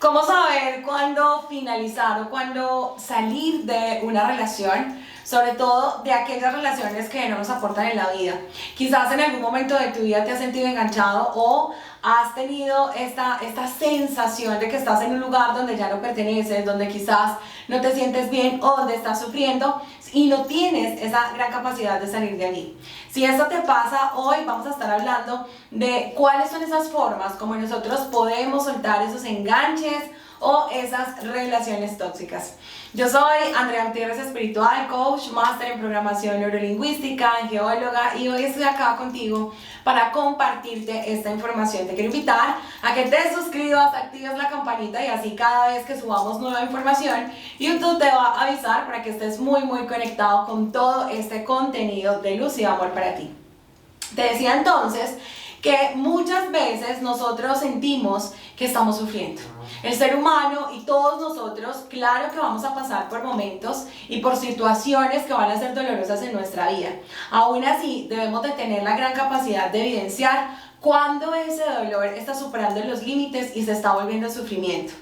¿Cómo saber cuándo finalizar o cuándo salir de una relación? Sobre todo de aquellas relaciones que no nos aportan en la vida. Quizás en algún momento de tu vida te has sentido enganchado o has tenido esta sensación de que estás en un lugar donde ya no perteneces, donde quizás no te sientes bien o donde estás sufriendo y no tienes esa gran capacidad de salir de allí. Si eso te pasa, hoy vamos a estar hablando de cuáles son esas formas como nosotros podemos soltar esos enganches o esas relaciones tóxicas. Yo soy Andrea Gutiérrez, espiritual, coach, máster en programación neurolingüística, geóloga, y hoy estoy acá contigo para compartirte esta información. Te quiero invitar a que te suscribas, actives la campanita y así cada vez que subamos nueva información, YouTube te va a avisar para que estés muy conectado con todo este contenido de luz y amor para ti. Te decía entonces que muchas veces nosotros sentimos que estamos sufriendo. El ser humano y todos nosotros, claro que vamos a pasar por momentos y por situaciones que van a ser dolorosas en nuestra vida. Aún así, debemos de tener la gran capacidad de evidenciar cuando ese dolor está superando los límites y se está volviendo sufrimiento.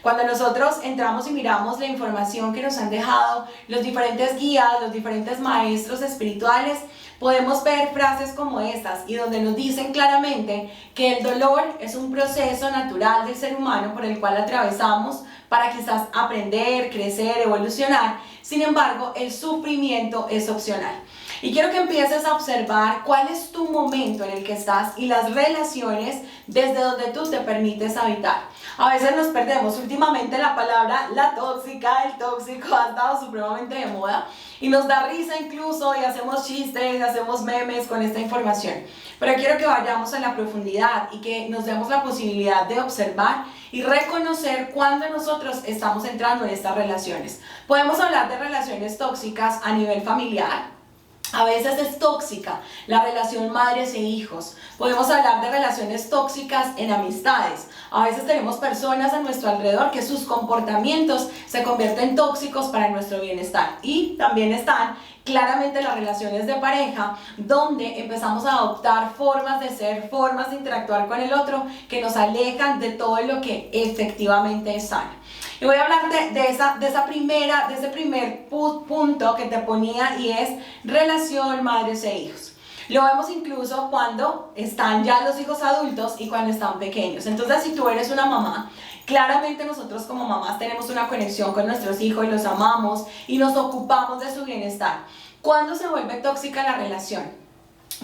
Cuando nosotros entramos y miramos la información que nos han dejado los diferentes guías, los diferentes maestros espirituales, podemos ver frases como estas y donde nos dicen claramente que el dolor es un proceso natural del ser humano por el cual atravesamos para quizás aprender, crecer, evolucionar. Sin embargo, el sufrimiento es opcional. Y quiero que empieces a observar cuál es tu momento en el que estás y las relaciones desde donde tú te permites habitar. A veces nos perdemos. Últimamente la palabra la tóxica, el tóxico ha estado supremamente de moda y nos da risa incluso y hacemos chistes, y hacemos memes con esta información. Pero quiero que vayamos a la profundidad y que nos demos la posibilidad de observar y reconocer cuándo nosotros estamos entrando en estas relaciones. Podemos hablar de relaciones tóxicas a nivel familiar. A veces es tóxica la relación madres e hijos. Podemos hablar de relaciones tóxicas en amistades. A veces tenemos personas a nuestro alrededor que sus comportamientos se convierten tóxicos para nuestro bienestar. Y también están claramente las relaciones de pareja, donde empezamos a adoptar formas de ser, formas de interactuar con el otro que nos alejan de todo lo que efectivamente es sano. Y voy a hablarte de ese primer punto que te ponía, y es relación madres e hijos. Lo vemos incluso cuando están ya los hijos adultos y cuando están pequeños. Entonces, si tú eres una mamá, claramente nosotros como mamás tenemos una conexión con nuestros hijos y los amamos y nos ocupamos de su bienestar. ¿Cuándo se vuelve tóxica la relación?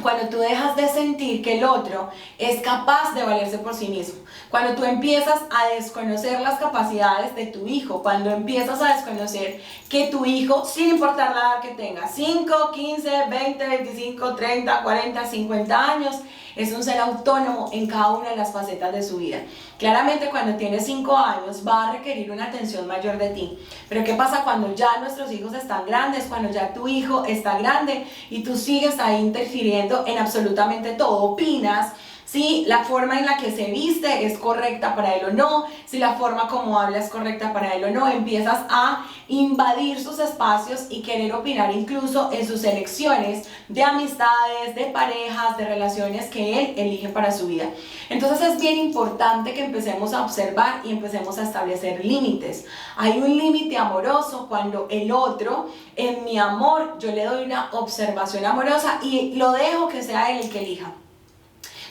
Cuando tú dejas de sentir que el otro es capaz de valerse por sí mismo, cuando tú empiezas a desconocer las capacidades de tu hijo, cuando empiezas a desconocer que tu hijo, sin importar la edad que tenga, 5, 15, 20, 25, 30, 40, 50 años, es un ser autónomo en cada una de las facetas de su vida. Claramente cuando tienes 5 años va a requerir una atención mayor de ti. Pero ¿qué pasa cuando ya nuestros hijos están grandes? Cuando ya tu hijo está grande y tú sigues ahí interfiriendo en absolutamente todo. Opinas si la forma en la que se viste es correcta para él o no, si la forma como habla es correcta para él o no. Empiezas a invadir sus espacios y querer opinar incluso en sus elecciones de amistades, de parejas, de relaciones que él elige para su vida. Entonces es bien importante que empecemos a observar y empecemos a establecer límites. Hay un límite amoroso cuando el otro, en mi amor, yo le doy una observación amorosa y lo dejo que sea él el que elija.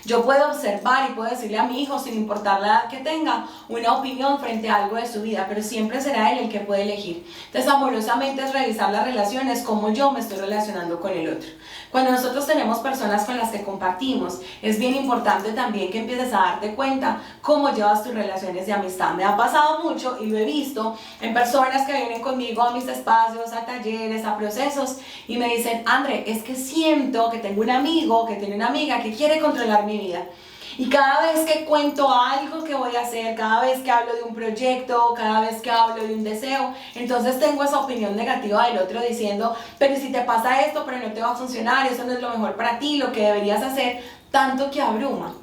Yo puedo observar y puedo decirle a mi hijo, sin importar la edad que tenga, una opinión frente a algo de su vida, pero siempre será él el que puede elegir. Entonces, amorosamente es revisar las relaciones, cómo yo me estoy relacionando con el otro. Cuando nosotros tenemos personas con las que compartimos, es bien importante también que empieces a darte cuenta cómo llevas tus relaciones de amistad. Me ha pasado mucho y lo he visto en personas que vienen conmigo a mis espacios, a talleres, a procesos, y me dicen, André, es que siento que tengo un amigo, que tiene una amiga que quiere controlar mi vida. Y cada vez que cuento algo que voy a hacer, cada vez que hablo de un proyecto, cada vez que hablo de un deseo, entonces tengo esa opinión negativa del otro diciendo, pero si te pasa esto, pero no te va a funcionar, eso no es lo mejor para ti, lo que deberías hacer, tanto que abruma.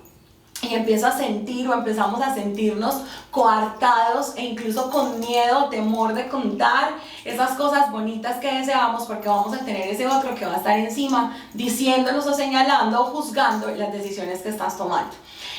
Y empiezo a sentir o empezamos a sentirnos coartados e incluso con miedo, temor de contar esas cosas bonitas que deseamos, porque vamos a tener ese otro que va a estar encima diciéndonos o señalando o juzgando las decisiones que estás tomando.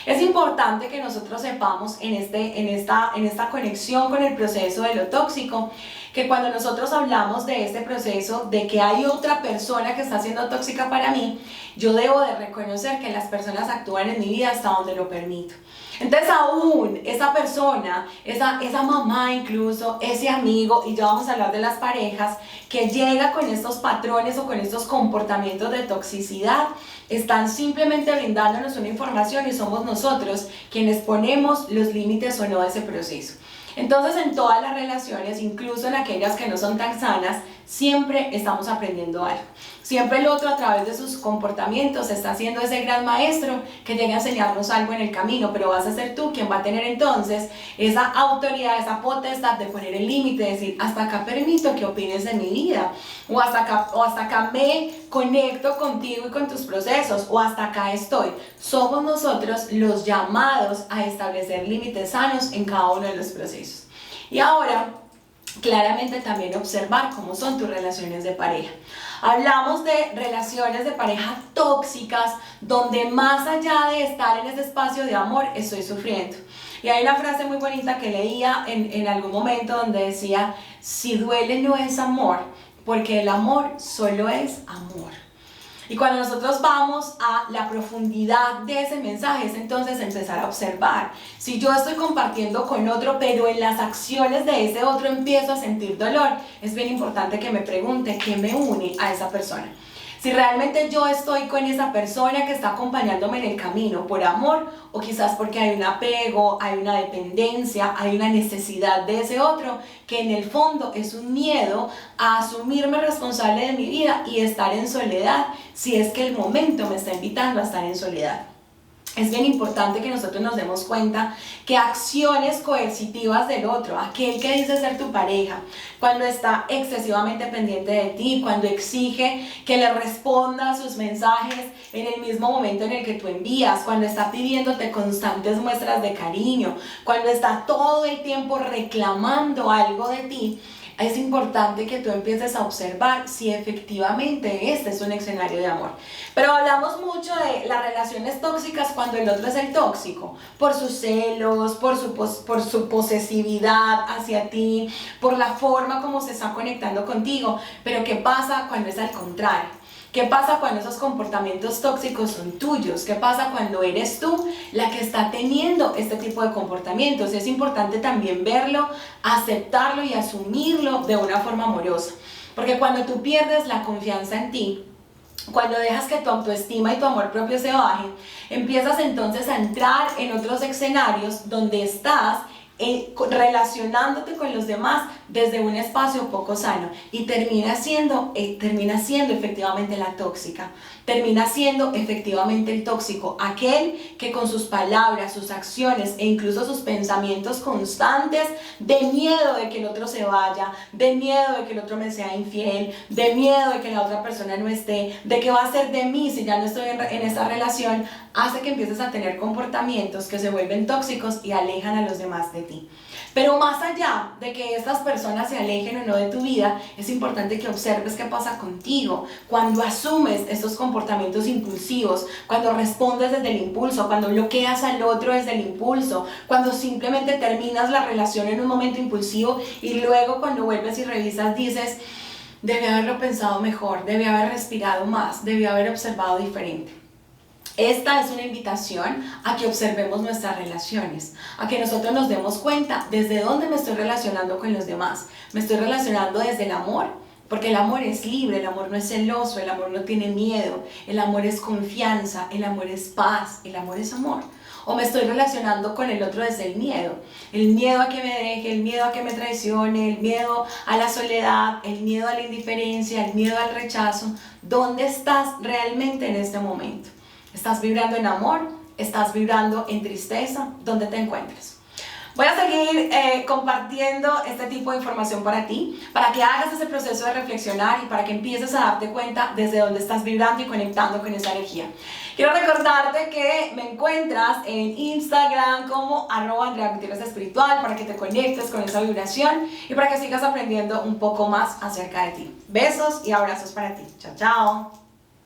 Es importante que nosotros sepamos en esta conexión con el proceso de lo tóxico, que cuando nosotros hablamos de este proceso, de que hay otra persona que está siendo tóxica para mí, yo debo de reconocer que las personas actúan en mi vida hasta donde lo permito. Entonces aún esa persona, esa mamá incluso, ese amigo, y ya vamos a hablar de las parejas, que llega con estos patrones o con estos comportamientos de toxicidad, están simplemente brindándonos una información y somos nosotros quienes ponemos los límites o no de ese proceso. Entonces en todas las relaciones, incluso en aquellas que no son tan sanas, siempre estamos aprendiendo algo. Siempre el otro a través de sus comportamientos está siendo ese gran maestro que llega a enseñarnos algo en el camino, pero vas a ser tú quien va a tener entonces esa autoridad, esa potestad de poner el límite, de decir hasta acá permito que opines de mi vida, o hasta acá me conecto contigo y con tus procesos, o hasta acá estoy. Somos nosotros los llamados a establecer límites sanos en cada uno de los procesos. Y ahora, claramente también observar cómo son tus relaciones de pareja. Hablamos de relaciones de pareja tóxicas, donde más allá de estar en ese espacio de amor, estoy sufriendo. Y hay una frase muy bonita que leía en algún momento donde decía, si duele no es amor, porque el amor solo es amor. Y cuando nosotros vamos a la profundidad de ese mensaje, es entonces empezar a observar. Si yo estoy compartiendo con otro, pero en las acciones de ese otro empiezo a sentir dolor, es bien importante que me pregunte qué me une a esa persona. Si realmente yo estoy con esa persona que está acompañándome en el camino por amor, o quizás porque hay un apego, hay una dependencia, hay una necesidad de ese otro, que en el fondo es un miedo a asumirme responsable de mi vida y estar en soledad, si es que el momento me está invitando a estar en soledad. Es bien importante que nosotros nos demos cuenta que acciones coercitivas del otro, aquel que dice ser tu pareja, cuando está excesivamente pendiente de ti, cuando exige que le responda a sus mensajes en el mismo momento en el que tú envías, cuando está pidiéndote constantes muestras de cariño, cuando está todo el tiempo reclamando algo de ti, es importante que tú empieces a observar si efectivamente este es un escenario de amor. Pero hablamos mucho de las relaciones tóxicas cuando el otro es el tóxico, por sus celos, por su posesividad hacia ti, por la forma como se está conectando contigo. Pero ¿qué pasa cuando es al contrario? ¿Qué pasa cuando esos comportamientos tóxicos son tuyos? ¿Qué pasa cuando eres tú la que está teniendo este tipo de comportamientos? Es importante también verlo, aceptarlo y asumirlo de una forma amorosa. Porque cuando tú pierdes la confianza en ti, cuando dejas que tu autoestima y tu amor propio se bajen, empiezas entonces a entrar en otros escenarios donde estás relacionándote con los demás desde un espacio poco sano y termina siendo efectivamente la tóxica, termina siendo efectivamente el tóxico, aquel que con sus palabras, sus acciones e incluso sus pensamientos constantes de miedo de que el otro se vaya, de miedo de que el otro me sea infiel, de miedo de que la otra persona no esté, de qué va a ser de mí si ya no estoy en esta relación, hace que empieces a tener comportamientos que se vuelven tóxicos y alejan a los demás de ti. Pero más allá de que estas personas se alejen o no de tu vida, es importante que observes qué pasa contigo cuando asumes estos comportamientos impulsivos, cuando respondes desde el impulso, cuando bloqueas al otro desde el impulso, cuando simplemente terminas la relación en un momento impulsivo y luego cuando vuelves y revisas dices, debí haberlo pensado mejor, debí haber respirado más, debí haber observado diferente. Esta es una invitación a que observemos nuestras relaciones, a que nosotros nos demos cuenta desde dónde me estoy relacionando con los demás. Me estoy relacionando desde el amor, porque el amor es libre, el amor no es celoso, el amor no tiene miedo, el amor es confianza, el amor es paz, el amor es amor. O me estoy relacionando con el otro desde el miedo a que me deje, el miedo a que me traicione, el miedo a la soledad, el miedo a la indiferencia, el miedo al rechazo. ¿Dónde estás realmente en este momento? ¿Estás vibrando en amor? ¿Estás vibrando en tristeza? ¿Dónde te encuentras? Voy a seguir compartiendo este tipo de información para ti, para que hagas ese proceso de reflexionar y para que empieces a darte cuenta desde dónde estás vibrando y conectando con esa energía. Quiero recordarte que me encuentras en Instagram como @AndreaGutierrezEspiritual para que te conectes con esa vibración y para que sigas aprendiendo un poco más acerca de ti. Besos y abrazos para ti. Chao, chao.